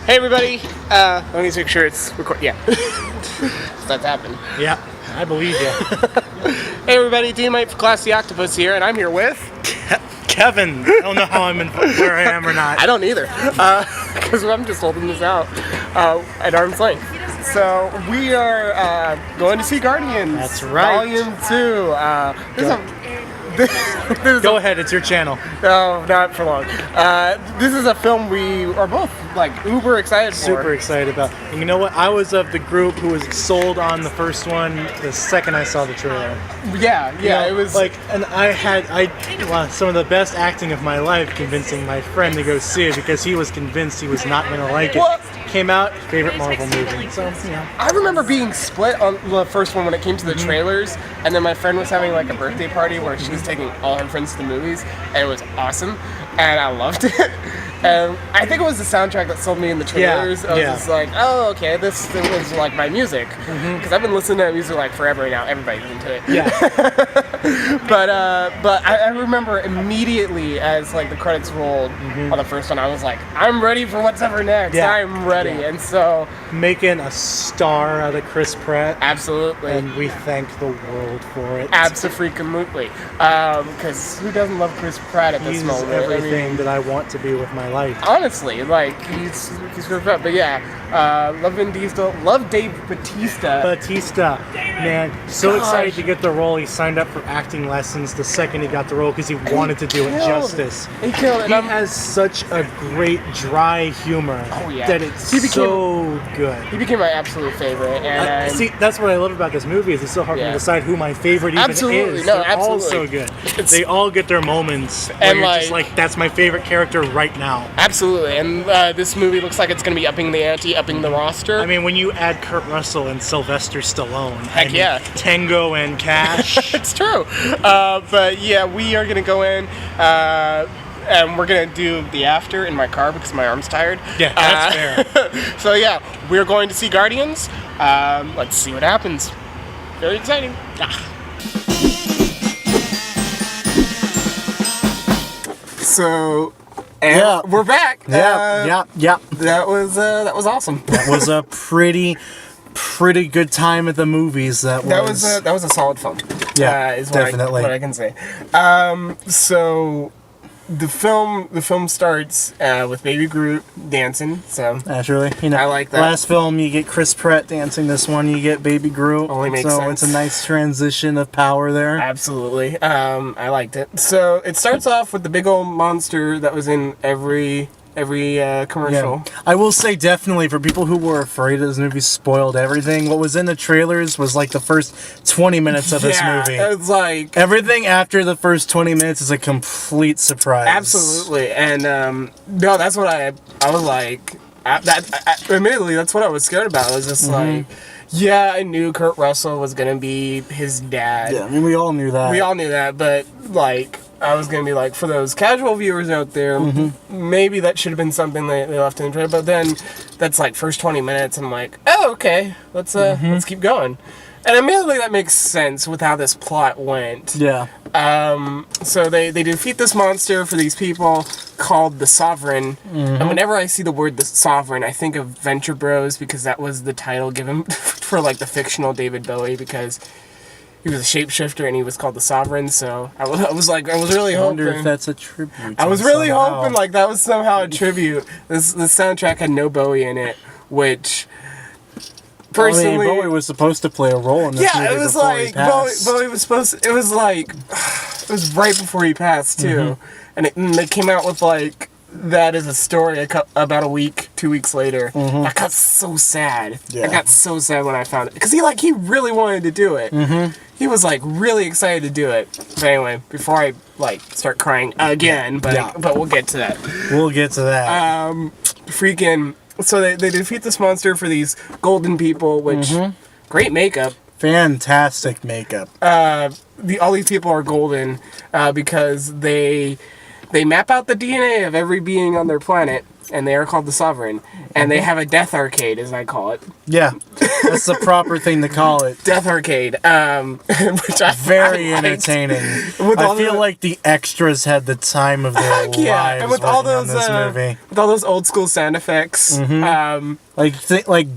Hey everybody, let me make sure it's recording. Yeah. That's happened. Yeah, I believe you. Hey everybody, Deanomite for Class the Octopus here, and I'm here with... Kevin. I don't know how I'm in where I am or not. I don't either, because I'm just holding this out at arm's length. So we are going to see Guardians. That's right. Volume 2. Go ahead, it's your channel. No, not for long. This is a film we are both like uber excited for. Super excited about. And you know what? I was of the group who was sold on the first one the second I saw the trailer. Yeah, It was like, and I had some of the best acting of my life convincing my friend to go see it because he was convinced he was not going to like it. Well, came out, favorite Marvel movie. So, I remember being split on the first one when it came to the trailers, and then my friend was having like a birthday party where she was taking all her friends to the movies, and it was awesome, and I loved it. And I think it was the soundtrack that sold me in the trailers. I was just like, oh, okay, this was like my music, because I've been listening to that music like forever now. Everybody's into it. Yeah. But I remember immediately as like the credits rolled on the first one, I was like, I'm ready for what's ever next. Yeah. I'm ready, and so making a star out of Chris Pratt. Absolutely. And we thank the world for it. Absolutely. Because who doesn't love Chris Pratt at this moment? He's everything that I want to be with my life. Honestly, like, he's Chris Pratt. But yeah, love Vin Diesel. Love Dave Bautista. Man, so excited to get the role. He signed up for acting lessons the second he got the role because he wanted to do it justice. He killed. He has such a great dry humor that it's so good. He became my absolute favorite. And see, that's what I love about this movie is it's so hard to decide who my favorite even is. No, They're all so good. They all get their moments where you're just like, that's my favorite character right now. Absolutely. And this movie looks like it's going to be upping the ante, upping the roster. I mean, when you add Kurt Russell and Sylvester Stallone, heck yeah, Tango and Cash. It's true. But yeah, we are going to go in. And we're going to do the after in my car because my arm's tired. Yeah, that's fair. So yeah, we're going to see Guardians. Let's see what happens. Very exciting. So, we're back. Yeah. That was awesome. That was a pretty good time at the movies. That was a solid film. Yeah, is definitely what I can say. So the film starts with Baby Groot dancing. So naturally, I like that. Last film you get Chris Pratt dancing. This one you get Baby Groot. Only makes sense. It's a nice transition of power there. Absolutely. I liked it. So it starts off with the big old monster that was in every commercial. Yeah. I will say definitely for people who were afraid of this movie spoiled everything. What was in the trailers was like the first 20 minutes of this movie. It's like everything after the first 20 minutes is a complete surprise. Absolutely. And no, that's what I was like. Admittedly, that's what I was scared about. I was just like, yeah, I knew Kurt Russell was gonna be his dad. Yeah, I mean we all knew that. But like, I was going to be like, for those casual viewers out there, maybe that should have been something they left in the trailer. But then that's like first 20 minutes, and I'm like, oh, okay, let's keep going. And immediately that makes sense with how this plot went. Yeah. So they defeat this monster for these people called the Sovereign. And whenever I see the word the Sovereign, I think of Venture Bros, because that was the title given for like the fictional David Bowie, because he was a shapeshifter and he was called the Sovereign. So I was really hoping. I wonder if that's a tribute. I was really hoping like that was somehow a tribute. The soundtrack had no Bowie in it, which personally, Bowie was supposed to play a role in this movie. Yeah, it was like Bowie was supposed to, it was like it was right before he passed too, and they came out with like that is a story about a week, 2 weeks later. I got so sad. Yeah. I got so sad when I found it because he really wanted to do it. He was like really excited to do it. But anyway, before I like start crying again, but we'll get to that. Freaking. So they defeat this monster for these golden people, which great makeup. Fantastic makeup. All these people are golden because they map out the DNA of every being on their planet, and they are called the Sovereign. And they have a death arcade, as I call it. Yeah. That's the proper thing to call it. Death Arcade, which Very I liked. entertaining. With all I feel like the extras had the time of their lives and with all working on those this movie. with all those old school sound effects. Like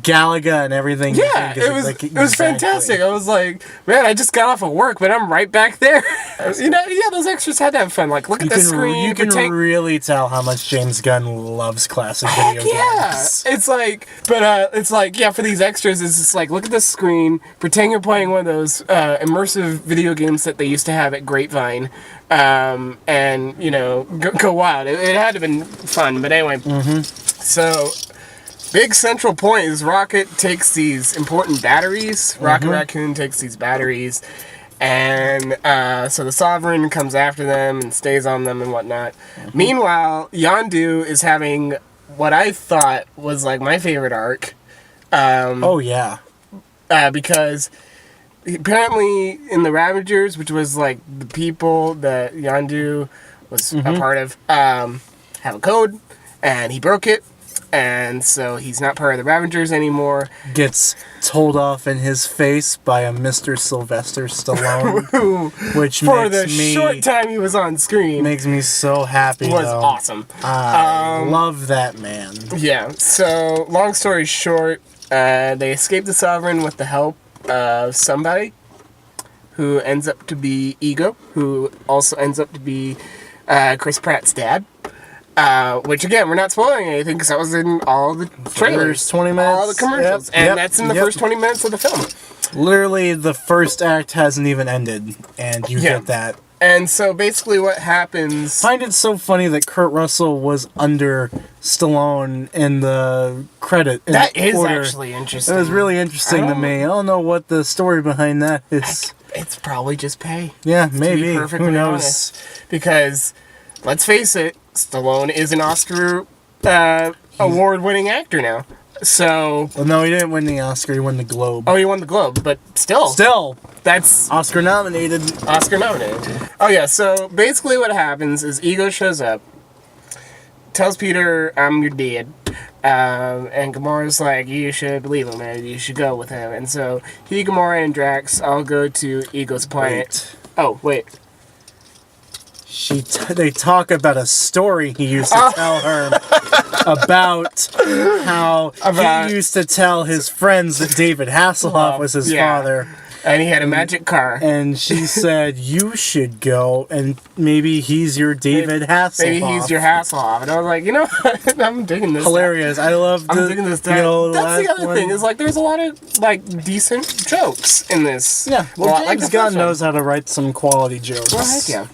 Galaga and everything. Yeah, it was fantastic. I was like, man, I just got off of work, but I'm right back there. Those extras had to have fun. Like, look at the screen. You can really tell how much James Gunn loves classic video games. It's like, for these extras, it's just like, look at the screen, pretend you're playing one of those immersive video games that they used to have at Grapevine, and, go wild. It had to have been fun, but anyway. So, big central point is Rocket takes these important batteries. Rocket Raccoon takes these batteries, and so the Sovereign comes after them and stays on them and whatnot. Meanwhile, Yondu is having what I thought was like my favorite arc. Because apparently in the Ravagers, which was like the people that Yondu was a part of, have a code, and he broke it. And so he's not part of the Ravagers anymore. Gets told off in his face by a Mr. Sylvester Stallone, which for the short time he was on screen, makes me so happy. Was awesome. I love that man. Yeah. So long story short, they escape the Sovereign with the help of somebody who ends up to be Ego, who also ends up to be Chris Pratt's dad. Which again, we're not spoiling anything because that was in all the trailers, 20 minutes, all the commercials, and that's in the first 20 minutes of the film. Literally, the first act hasn't even ended, and you get that. And so basically, what happens? I find it so funny that Kurt Russell was under Stallone in the credit. That is actually interesting. It was really interesting to me. I don't know what the story behind that is. It's probably just pay. Yeah, maybe. To be perfectly Who knows? Honest. Because let's face it. Stallone is an Oscar award-winning actor now. So... Well, no, he didn't win the Oscar. He won the Globe. Oh, he won the Globe, but still. Still. That's... Oscar nominated. Oh, yeah, so basically what happens is Ego shows up, tells Peter, I'm your dad, and Gamora's like, you should believe him, man. You should go with him. And so he, Gamora, and Drax all go to Ego's planet. Oh, wait. They talk about a story he used to tell her about how he used to tell his friends that David Hasselhoff was his father. And he had a magic car. And she said, you should go, and maybe he's your David Hasselhoff. Maybe he's your Hasselhoff. And I was like, I'm digging this. Hilarious. I'm digging this. That's the other thing, is like, there's a lot of, like, decent jokes in this. Yeah. Well, James Gunn knows how to write some quality jokes. Well, heck yeah.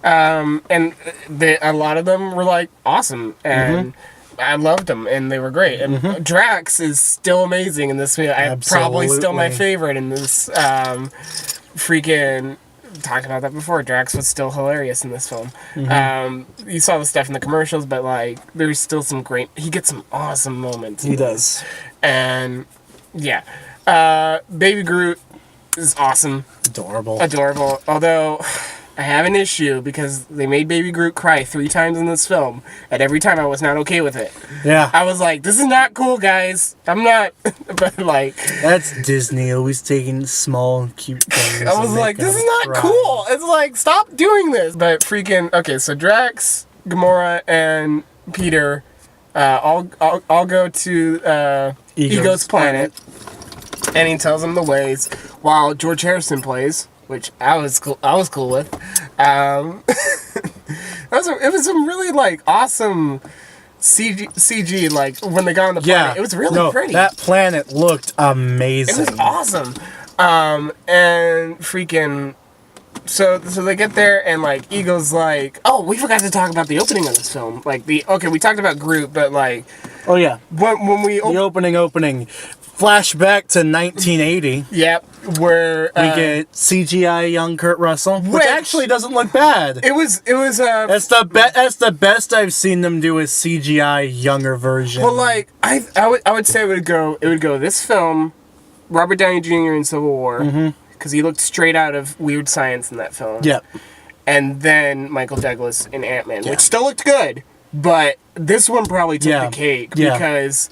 And a lot of them were like awesome, and I loved them, and they were great. And Drax is still amazing in this movie. Probably still my favorite in this. Freaking talked about that before. Drax was still hilarious in this film. You saw the stuff in the commercials, but like there's still some great. He gets some awesome moments. He does, and yeah, Baby Groot is awesome. Adorable. Although. I have an issue because they made Baby Groot cry 3 times in this film, and every time I was not okay with it. Yeah. I was like, this is not cool, guys. I'm not, but like... That's Disney, always taking small, cute things. I was like, this is not cool. It's like, stop doing this. But freaking... Okay, so Drax, Gamora, and Peter all go to Ego's planet, and he tells them the ways, while George Harrison plays... which I was cool with. It was some really like awesome CG like when they got on the planet. It was really pretty. That planet looked amazing. It was awesome. And freaking so they get there and like Ego's like, oh, we forgot to talk about the opening of this film. Like we talked about Groot, but like when we the opening. Flashback to 1980. Yep, where we get CGI young Kurt Russell, which actually doesn't look bad. It was. That's the best I've seen them do a CGI younger version. Well, like I would say it would go this film, Robert Downey Jr. in Civil War, because he looked straight out of Weird Science in that film. Yep. And then Michael Douglas in Ant-Man, which still looked good, but this one probably took the cake because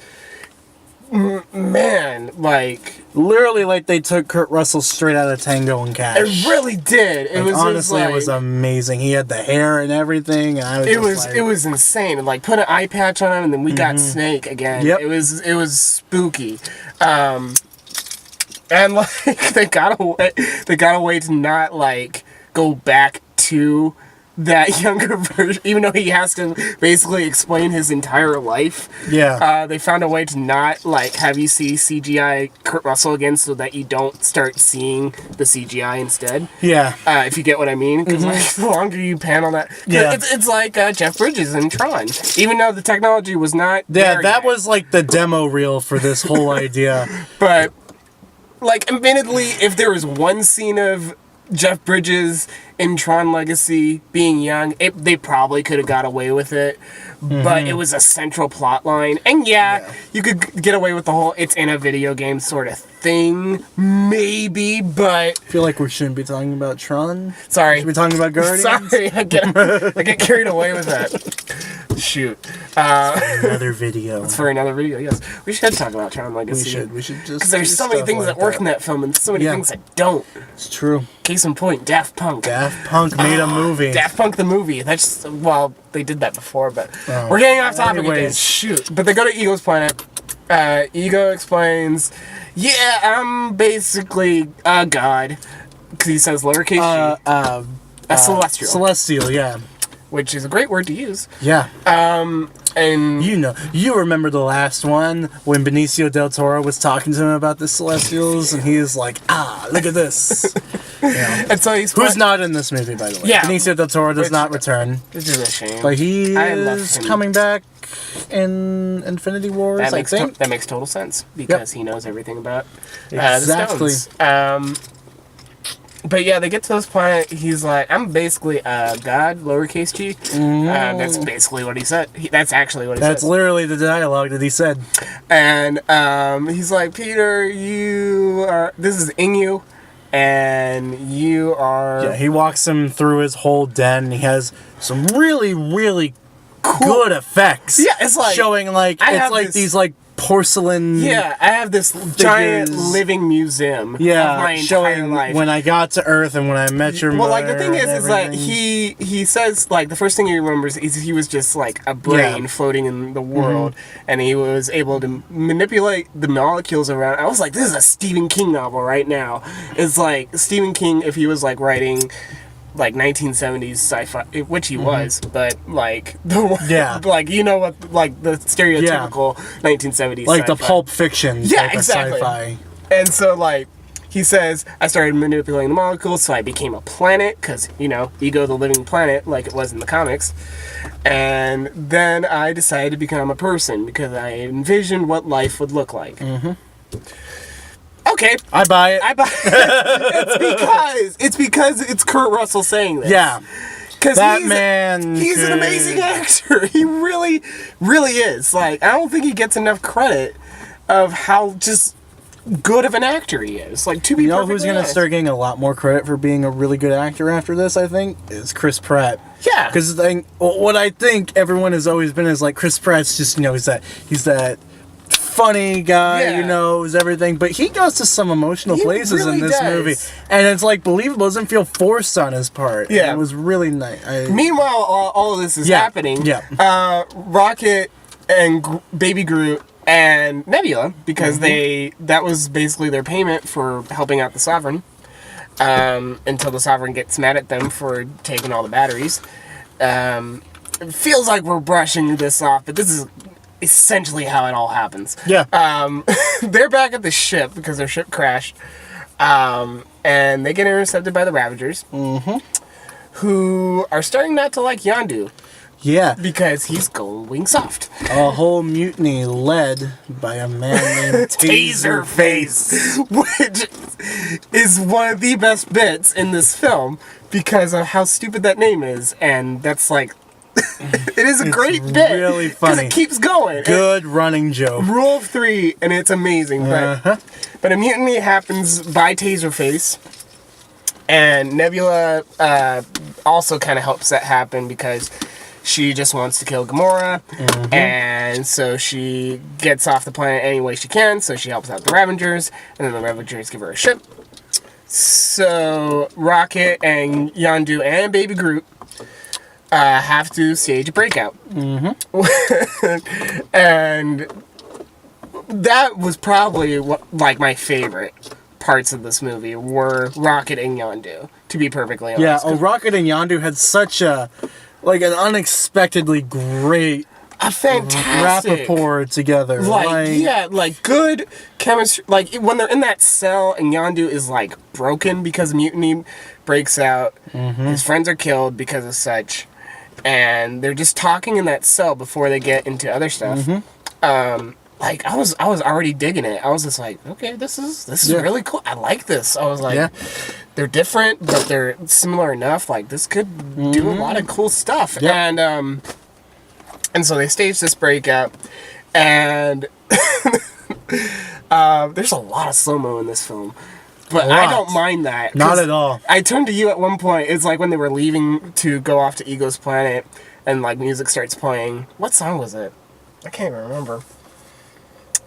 man, like Literally, like they took Kurt Russell straight out of Tango and Cash. it really did. It Like, was honestly, just, it was amazing. He had the hair and everything. And I was it was insane. And like put an eye patch on him, and then we got Snake again. Yep. It was spooky. And like they got away to not like go back to that younger version, even though he has to basically explain his entire life. Yeah. They found a way to not like have you see CGI Kurt Russell again, so that you don't start seeing the CGI instead. Yeah. If you get what I mean, because like the longer you pan on that, Yeah. it's like Jeff Bridges in Tron. Even though the technology was not Yeah, there that yet. was like the demo reel for this whole idea. But like, admittedly, if there was one scene of Jeff Bridges in Tron Legacy being young, they probably could have got away with it. But it was a central plot line. And yeah, you could get away with the whole it's in a video game sort of thing, maybe, but... I feel like we shouldn't be talking about Tron. Sorry. Should we be talking about Guardians? Sorry, I get carried away with that. Shoot. Another video. For another video, yes. We should talk about Tron Legacy. We should just... Because there's so many things that work in that film and so many things that don't. It's true. Case in point, Daft Punk. Daft Punk made a movie. Daft Punk the movie. That's well, they did that before, but we're getting off topic again. Anyways. Shoot. But they go to Ego's planet. Ego explains, "Yeah, I'm basically a god," because he says lowercase g, a celestial, Celestial, yeah. which is a great word to use. Yeah. And You remember the last one when Benicio del Toro was talking to him about the Celestials, and he was like, look at this. and so Who's not in this movie, by the way? Yeah. Benicio del Toro does not return. Which is a shame. But he I love is him. coming back in Infinity Wars, I think. That makes total sense because he knows everything about Exactly. the stones. But yeah, they get to this planet. He's like, "I'm basically a god, lowercase g." That's basically what he said. That's actually what he said. That's literally the dialogue that he said. And he's like, "Peter, you are. This is Inyu, and you are." Yeah, he walks him through his whole den, and he has some really, really good effects. Yeah, it's like showing like it's like these like porcelain. Yeah, I have this giant living museum. Yeah, of my showing entire life. when I got to Earth and when I met your mother. Well, like the thing is that everything. he says like the first thing he remembers is he was just like a brain floating in the world, and he was able to manipulate the molecules around. I was like, this is a Stephen King novel right now. It's like Stephen King if he was like writing like 1970s sci-fi, which he was, but like like you know what, like the stereotypical 1970s like sci-fi. the Pulp Fiction type of sci-fi. And so like he says, I started manipulating the molecules, so I became a planet, because, you know, Ego the living planet, like it was in the comics. And then I decided to become a person, because I envisioned what life would look like. Okay. I buy it. It's because it's Kurt Russell saying this. Yeah. Because that man he's an amazing actor. He really, really is. Like, I don't think he gets enough credit of how just good of an actor he is. Like, to be You know perfectly who's going to honest. start getting a lot more credit for being a really good actor after this, I think, is Chris Pratt. Yeah. Because what I think everyone has always been is like, Chris Pratt's just, you know, he's that funny guy, you know, is everything, but he goes to some emotional places really in this does. movie, and it's like believable. It doesn't feel forced on his part. Yeah. And it was really nice. Meanwhile, all of this is happening. Yeah. Rocket and Baby Groot and Nebula, because that was basically their payment for helping out the Sovereign, until the Sovereign gets mad at them for taking all the batteries. It feels like we're brushing this off, but this is essentially how it all happens. Yeah. They're back at the ship because their ship crashed, and they get intercepted by the Ravagers, who are starting not to like Yondu. Yeah. Because he's going soft. A whole mutiny led by a man named Taserface, which is one of the best bits in this film because of how stupid that name is, and that's like, it is a great bit. Really funny. Because it keeps going. Good running joke. Rule of 3, and it's amazing. But a mutiny happens by Taserface, and Nebula also kind of helps that happen because she just wants to kill Gamora, and so she gets off the planet any way she can, so she helps out the Ravengers, and then the Ravengers give her a ship. So Rocket and Yondu and Baby Groot have to stage a breakout. And that was probably like my favorite parts of this movie were Rocket and Yondu, to be perfectly honest. Yeah, Rocket and Yondu had such an unexpectedly great a fantastic rapport together. Like good chemistry. Like when they're in that cell and Yondu is like broken because mutiny breaks out, his friends are killed because of such, and they're just talking in that cell before they get into other stuff. Like I was already digging it. I was just like, okay, this is really cool. I like this. I was like, they're different, but they're similar enough. Like this could do a lot of cool stuff. And so they stage this breakout, and there's a lot of slow-mo in this film. But I don't mind that. Not at all. I turned to you at one point. It's like when they were leaving to go off to Ego's planet, and like music starts playing. What song was it? I can't even remember.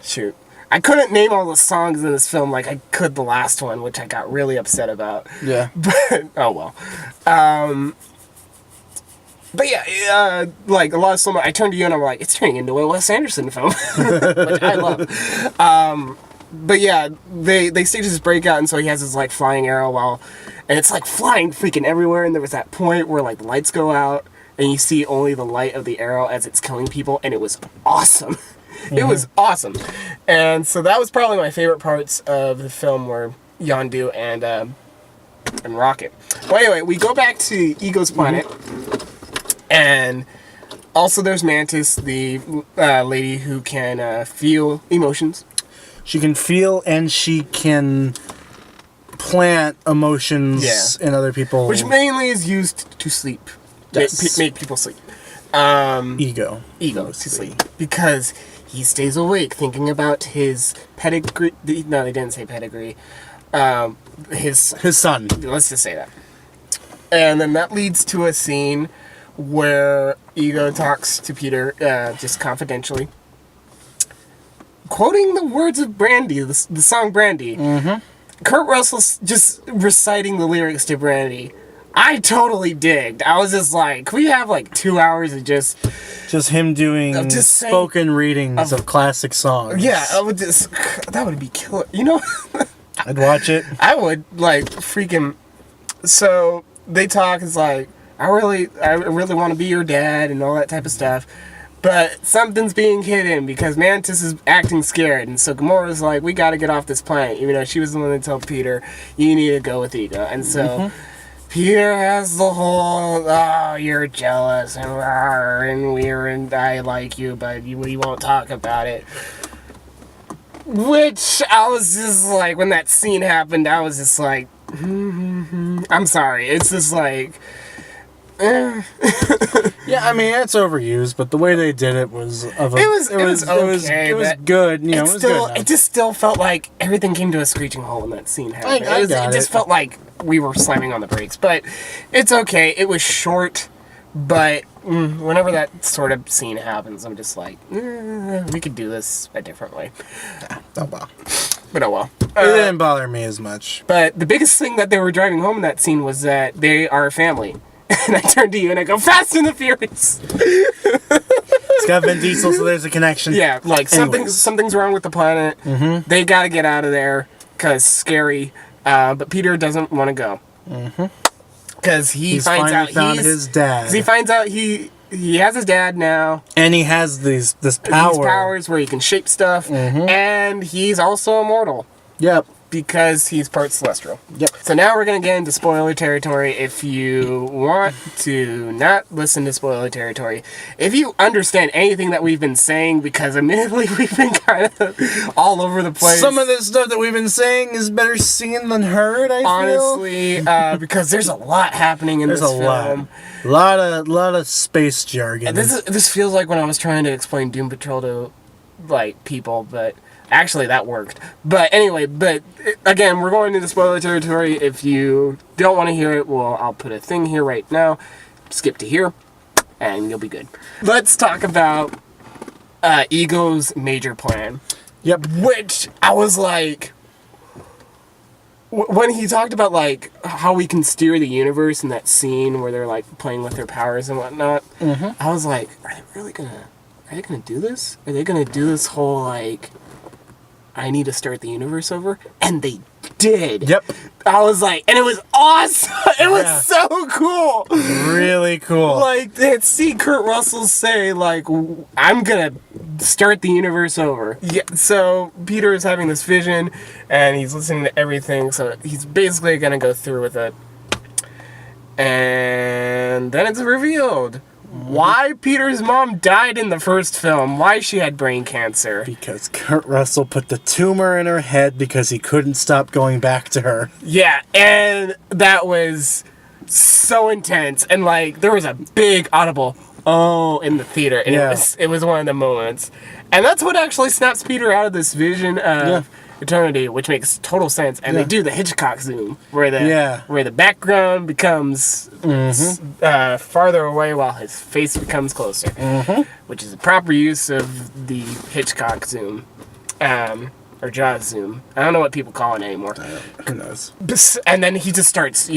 Shoot. I couldn't name all the songs in this film like I could the last one, which I got really upset about. Yeah. But, oh well. But yeah, like a lot of slow-mo. I turned to you and I'm like, it's turning into a Wes Anderson film, which I love. But yeah, they stage this breakout, and so he has his like flying arrow and it's like flying freaking everywhere. And there was that point where like the lights go out, and you see only the light of the arrow as it's killing people, and it was awesome. It was awesome. And so that was probably my favorite parts of the film were Yondu and Rocket. Well, anyway, we go back to Ego's planet. And also there's Mantis, the lady who can feel emotions. She can feel and she can plant emotions in other people. Which mainly is used to sleep. Yes. Make people sleep. Ego to sleep. Because he stays awake thinking about his pedigree. No, they didn't say pedigree. His son. Let's just say that. And then that leads to a scene where Ego talks to Peter, just confidentially, quoting the words of Brandy, the song Brandy. Kurt Russell's just reciting the lyrics to Brandy. I totally digged. I was just like, can we have like 2 hours of just him doing spoken readings of classic songs? Yeah, that would be killer. You know? I'd watch it. I would, like, freaking... So, they talk, it's like, I really want to be your dad and all that type of stuff. But something's being hidden because Mantis is acting scared. And so Gamora's like, we got to get off this planet. Even though she was the one that told Peter, you need to go with Ego. And so... Peter has the whole, oh, you're jealous, and I like you, but we won't talk about it. Which, I was just like, when that scene happened, I was just like, I'm sorry. It's just like, Yeah, I mean, it's overused, but the way they did it was okay. It was good. You know, it was good. It just still felt like everything came to a screeching halt when that scene happened. It just felt like we were slamming on the brakes, but it's okay. It was short, but whenever that sort of scene happens, I'm just like, we could do this a different way. Oh well. But oh well. It didn't bother me as much. But the biggest thing that they were driving home in that scene was that they are a family. And I turn to you and I go, Fast and the Furious! It's got Vin Diesel, so there's a connection. Yeah, like something's wrong with the planet. They gotta get out of there, because scary. But Peter doesn't want to go. Because he finds out his dad. Because he finds out he has his dad now. And he has this power. These powers where he can shape stuff. And he's also immortal. Yep. Because he's part celestial. Yep. So now we're going to get into spoiler territory. If you want to not listen to spoiler territory, if you understand anything that we've been saying, because admittedly we've been kind of all over the place. Some of the stuff that we've been saying is better seen than heard, I honestly, feel. Because there's a lot happening in this film. A lot of space jargon. This feels like when I was trying to explain Doom Patrol to like people, but... Actually, that worked. But anyway, again, we're going into spoiler territory. If you don't want to hear it, well, I'll put a thing here right now. Skip to here. and you'll be good. Let's talk about Ego's major plan. Yep. Which I was like, when he talked about like how we can steer the universe in that scene where they're like playing with their powers and whatnot, I was like, are they really gonna do this? Are they gonna do this whole like, I need to start the universe over? And they did. Yep. I was like, and it was awesome. It was so cool. Really cool. Like, they'd see Kurt Russell say, like, I'm gonna start the universe over. Yeah. So Peter is having this vision, and he's listening to everything. So he's basically gonna go through with it. And then it's revealed why Peter's mom died in the first film. Why she had brain cancer. Because Kurt Russell put the tumor in her head because he couldn't stop going back to her. Yeah, and that was so intense. And, like, there was a big audible "oh" in the theater. And it was one of the moments. And that's what actually snaps Peter out of this vision of eternity, which makes total sense. And they do the Hitchcock zoom, where the background becomes farther away while his face becomes closer, which is a proper use of the Hitchcock zoom, or Jaws zoom. I don't know what people call it anymore. Who knows? And then he just starts,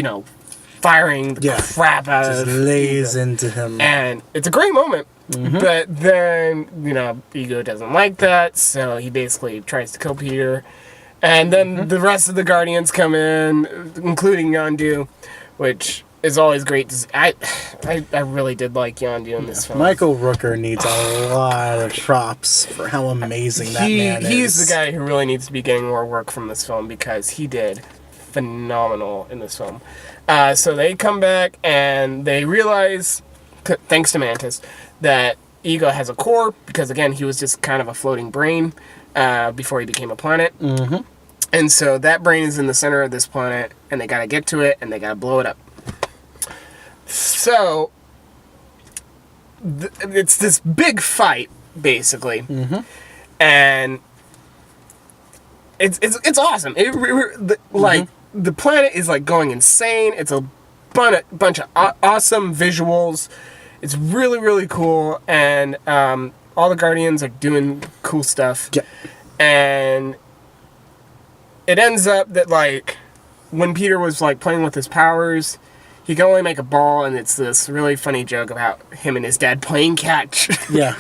firing the crap out of just lays into him. And it's a great moment. But then, Ego doesn't like that, so he basically tries to kill Peter. And then the rest of the Guardians come in, including Yondu, which is always great. I really did like Yondu in this film. Michael Rooker needs a lot of props for how amazing that man is. He's the guy who really needs to be getting more work from this film, because he did phenomenal in this film. So they come back and they realize, thanks to Mantis, that Ego has a core, because again, he was just kind of a floating brain before he became a planet. And so that brain is in the center of this planet, and they gotta get to it, and they gotta blow it up. So it's this big fight, basically, and it's awesome. The planet is like going insane. It's a bunch of awesome visuals. It's really, really cool, and all the Guardians are doing cool stuff. Yeah. And it ends up that, like, when Peter was, like, playing with his powers, he can only make a ball, and it's this really funny joke about him and his dad playing catch. Yeah.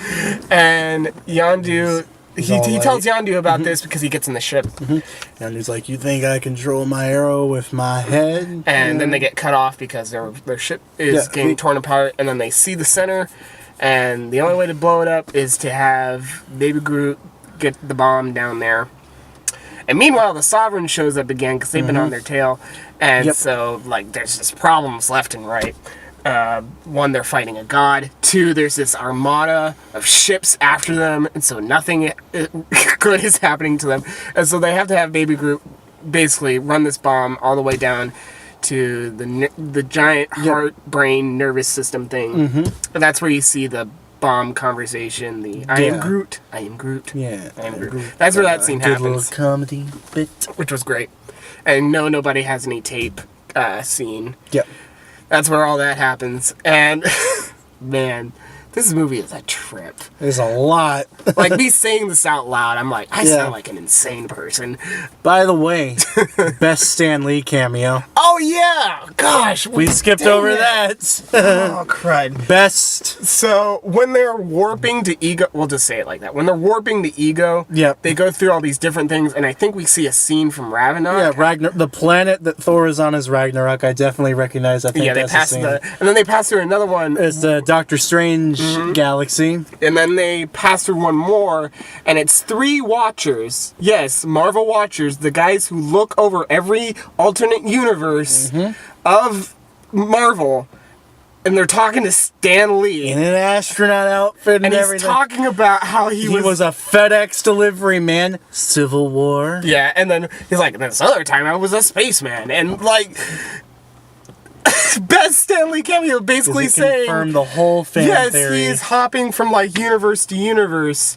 And Yondu, he tells Yondu about this because he gets in the ship. And he's like, you think I control my arrow with my head? And then they get cut off because their ship is getting torn apart, and then they see the center, and the only way to blow it up is to have Baby Groot get the bomb down there. And meanwhile, the Sovereign shows up again because they've been on their tail, and so, like, there's just problems left and right. One, they're fighting a god. Two, there's this armada of ships after them, and so nothing good is happening to them. And so they have to have Baby Groot basically run this bomb all the way down to the giant heart, brain, nervous system thing. And that's where you see the bomb conversation, the I am Groot, I am Groot, Yeah. I am Groot. That's where that scene Good happens. little comedy bit. Which was great. And nobody has any tape scene. Yep. That's where all that happens. And, man, this movie is a trip. There's a lot. Like, me saying this out loud, I'm like, I sound like an insane person. By the way, best Stan Lee cameo. Oh, yeah! Gosh! We skipped over that. Oh, crud. Best. So, when they're warping to Ego... We'll just say it like that. When they're warping to Ego, they go through all these different things, and I think we see a scene from Ragnarok. Yeah, the planet that Thor is on is Ragnarok. I definitely recognize. I think they pass the scene. and then they pass through another one. It's the Doctor Strange galaxy. And then they pass through one more, and it's 3 Watchers. Yes, Marvel Watchers, the guys who look over every alternate universe of Marvel, and they're talking to Stan Lee. In an astronaut outfit and everything. And he's talking about how he was a FedEx delivery man. Civil War. Yeah, and then he's like, this other time I was a spaceman. And, like... Best Stan Lee cameo, basically saying... confirm the whole fan theory. Yes, he's hopping from, like, universe to universe,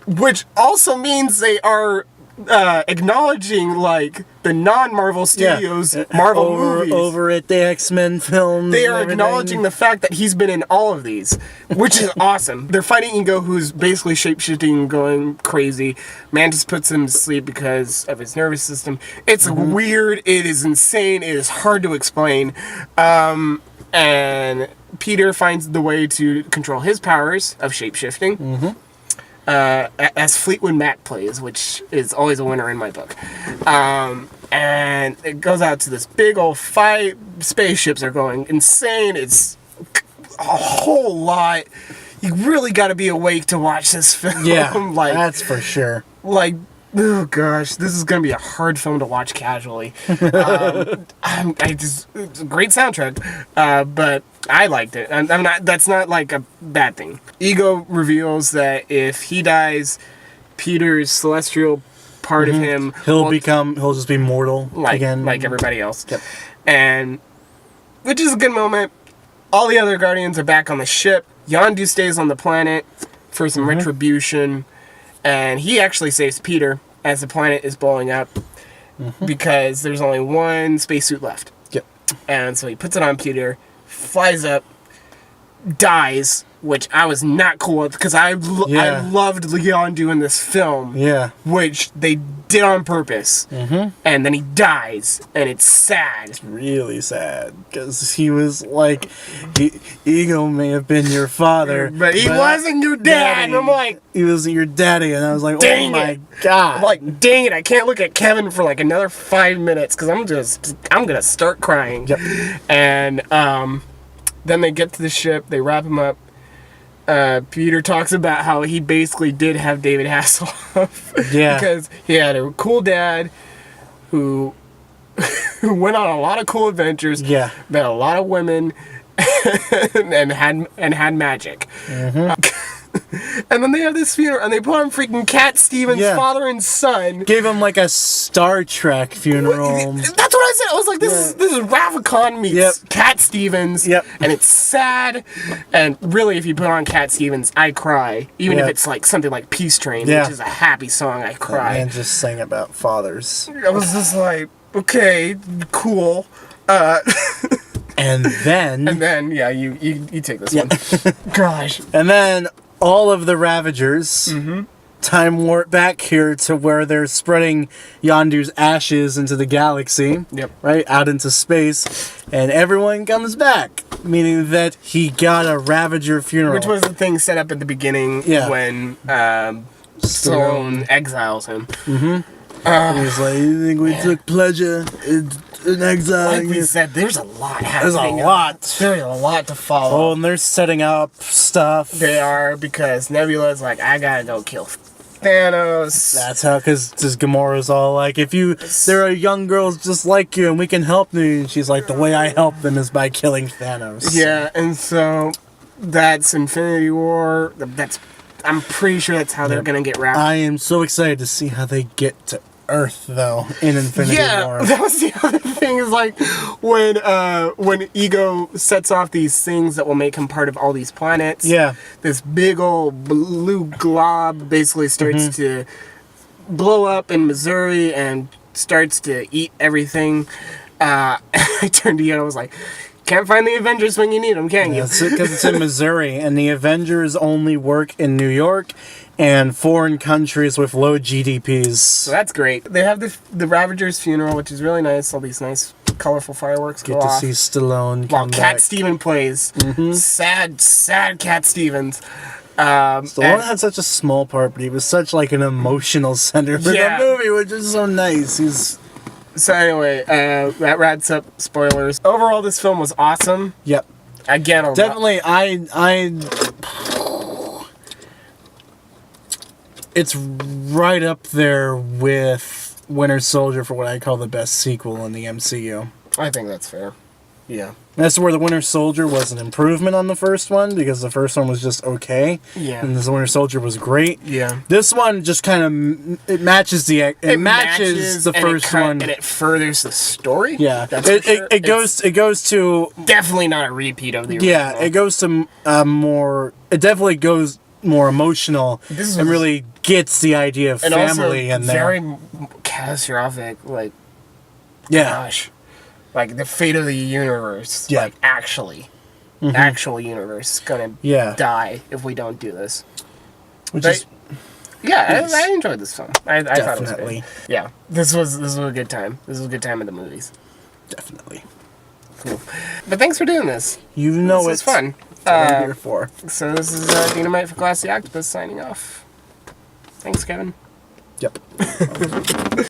which also means they are acknowledging like the non-Marvel studios Marvel movies over at the X-Men films. They are acknowledging the fact that he's been in all of these, which is awesome. They're fighting Ego, who's basically shapeshifting, going crazy. Mantis puts him to sleep because of his nervous system. It's weird. It is insane. It is hard to explain. And Peter finds the way to control his powers of shapeshifting. As Fleetwood Mac plays, which is always a winner in my book. And it goes out to this big old fight. Spaceships are going insane. It's a whole lot. You really got to be awake to watch this film. Yeah, that's for sure. Like, oh gosh, this is gonna be a hard film to watch casually. It's a great soundtrack, but I liked it. I'm not. That's not like a bad thing. Ego reveals that if he dies, Peter's celestial part of him he'll just be mortal again, like everybody else. Yep. And which is a good moment. All the other Guardians are back on the ship. Yondu stays on the planet for some retribution. And he actually saves Peter as the planet is blowing up because there's only one spacesuit left. Yep. And so he puts it on Peter, flies up, dies, which I was not cool with because I loved Yondu in this film. Yeah. Which they did on purpose. And then he dies, and it's sad. It's really sad because he was like, Ego may have been your father, but he wasn't your dad. And I'm like, he wasn't your daddy, and I was like, oh my god! I'm like, dang it! I can't look at Kevin for like another 5 minutes because I'm gonna start crying. Yep. And then they get to the ship, they wrap him up. Peter talks about how he basically did have David Hasselhoff. Yeah. Because he had a cool dad who went on a lot of cool adventures. Yeah. Met a lot of women and had magic. And then they have this funeral, and they put on freaking Cat Stevens' father and son. Gave him like a Star Trek funeral. That's what I said. I was like, this is Ravicon meets Cat Stevens. Yep. And it's sad. And really, if you put on Cat Stevens, I cry. Even if it's like something like Peace Train, which is a happy song, I cry. And just sang about fathers. I was just like, okay, cool. And then, yeah, you take this one. Gosh. And then all of the Ravagers time warp back here to where they're spreading Yondu's ashes into the galaxy. Yep. Right? Out into space. And everyone comes back. Meaning that he got a Ravager funeral. Which was the thing set up at the beginning when Stallone exiles him. And he's like, you think we took pleasure in exile? Like we said, there's a lot happening. There's a lot to follow. Oh, and they're setting up stuff. They are, because Nebula's like, I gotta go kill Thanos. That's how, because Gamora's all like, there are young girls just like you and we can help you. And she's like, the way I help them is by killing Thanos. Yeah, and so that's Infinity War. I'm pretty sure that's how they're gonna get wrapped. I am so excited to see how they get to Earth, though, in Infinity War. Yeah, that was the other thing, is like, when Ego sets off these things that will make him part of all these planets, this big old blue glob basically starts to blow up in Missouri and starts to eat everything. I turned to you and I was like, can't find the Avengers when you need them, can you? Because it's in Missouri, and the Avengers only work in New York and foreign countries with low GDPs. So that's great. They have the Ravagers funeral, which is really nice. All these nice, colorful fireworks go off. Get to see Stallone while Cat Stevens plays. Sad Cat Stevens. Stallone had such a small part, but he was such like an emotional center for the movie, which is so nice. So anyway, that wraps up spoilers. Overall, this film was awesome. Yep. Again, definitely, it's right up there with Winter Soldier for what I call the best sequel in the MCU. I think that's fair. Yeah. That's where the Winter Soldier was an improvement on the first one, because the first one was just okay. Yeah. And the Winter Soldier was great. Yeah. This one just kind of it matches the first one, and it furthers the story. Yeah. It goes to definitely not a repeat of the original. Yeah. It goes to more. It definitely goes more emotional This and was- really gets the idea of And family also in there. very catastrophic, like, Yeah. gosh. Like, the fate of the universe. Yeah. Like, actual universe is gonna Yeah. die if we don't do this. Which But- is Yeah, Yes. I enjoyed this film. I thought it was definitely, good. Yeah, this was a good time. This was a good time at the movies. definitely. Cool. But thanks for doing this. You know This was it's fun. what I'm here for. So this is Deanomite for Classy Octopus signing off. Thanks, Kevin. Yep.